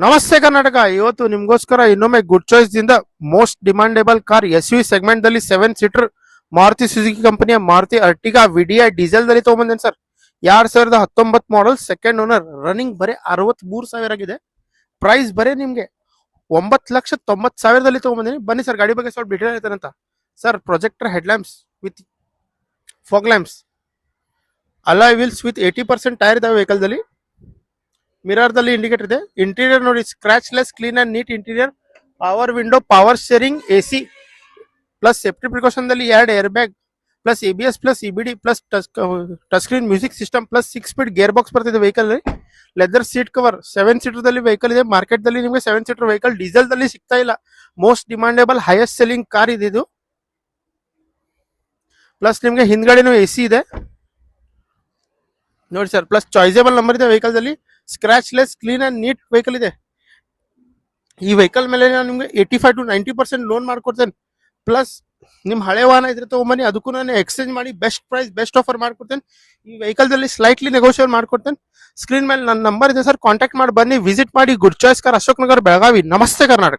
ನಮಸ್ತೆ ಕರ್ನಾಟಕ. ಇವತ್ತು ನಿಮ್ಗೋಸ್ಕರ ಇನ್ನೊಮ್ಮೆ ಗುಡ್ ಚಾಯ್ಸ್ ದಿಂದ most demandable car S U segment ದಲ್ಲಿ 7 ಸೀಟರ್ ಮಾರುತಿ ಸುಜುಕಿ ಕಂಪನಿಯ ಮಾರುತಿ ಅರ್ಟಿಗಾ ವಿಡಿಐ ಡೀಸೆಲ್ ದಲ್ಲಿ ತಗೊಂಡ್ಬಂದೇನೆ sir. 2019 model, second owner, running ಬರೀ 63,000 ಆಗಿದೆ. ಪ್ರೈಸ್ ಬರೀ ನಿಮ್ಗೆ 9,90,000ದಲ್ಲಿ ತಗೊಂಡ್ಬಂದಿನಿ. ಬನ್ನಿ ಸರ್, ಗಾಡಿ ಬಗ್ಗೆ ಸ್ವಲ್ಪ ಡೀಟೇಲ್ ಹೇಳ್ತಾರಂತ. Sir, projector head lamps with fog lamps, alloy wheels with 80% tyre ಇದಾವೆ ವೆಹಿಕಲ್ ದಲ್ಲಿ. ಮಿರರ್ ದಲ್ಲಿ ಇಂಡಿಕೇಟರ್ ಇದೆ. ಇಂಟೀರಿಯರ್ ನೋಡಿ, scratch less, clean and neat interior. Power window, power steering, AC plus safety precaution ದಲ್ಲಿ 2 air bag plus ABS plus EBD plus touch screen music system plus 6 speed gear box ಬರ್ತಿದೆ vehicle. Leather seat cover. 7 seater ದಲ್ಲಿ vehicle ಇದೆ. Market ದಲ್ಲಿ ನಿಮಗೆ 7 seater vehicle diesel ದಲ್ಲಿ ಸಿಗ್ತಾ ಇಲ್ಲ. Most demandable highest selling car ಇದು. ಪ್ಲಸ್ ನಿಮ್ಗೆ ಹಿಂದ್ಗಡೆನೂ AC ಇದೆ ನೋಡಿ ಸರ್. ಪ್ಲಸ್ ಚಾಯ್ಸೇಬಲ್ ನಂಬರ್ ಇದೆ ವೆಹಿಕಲ್ ದಲ್ಲಿ. Scratch less, clean and neat vehicle ಇದೆ. ಈ ವೆಹಿಕಲ್ ಮೇಲೆ ನಾನು ನಿಮ್ಗೆ 85 to 90% ಲೋನ್ ಮಾಡ್ಕೊಡ್ತೇನೆ. ಪ್ಲಸ್ ನಿಮ್ ಹಳೆ ವಾಹನ ಇದ್ರೆ ತಗೊಂಬನ್ನಿ, ಅದಕ್ಕೂ ನಾನು ಎಕ್ಸ್ಚೇಂಜ್ ಮಾಡಿ ಬೆಸ್ಟ್ ಪ್ರೈಸ್, ಬೆಸ್ಟ್ ಆಫರ್ ಮಾಡ್ಕೊಡ್ತೇನೆ. ಈ ವೆಹಿಕಲ್ ದಲ್ಲಿ ಸ್ಲೈಟ್ಲಿ ನೆಗೋಷಿಯೇಟ್ ಮಾಡ್ಕೊಡ್ತೇನೆ. ಸ್ಕ್ರೀನ್ ಮೇಲೆ ನನ್ನ ನಂಬರ್ ಇದೆ ಸರ್, ಕಾಂಟ್ಯಾಕ್ಟ್ ಮಾಡಿ ಬನ್ನಿ, ವಿಸಿಟ್ ಮಾಡಿ. Good choice car, Ashok Nagar, Belagavi. ನಮಸ್ತೆ ಕರ್ನಾಟಕ.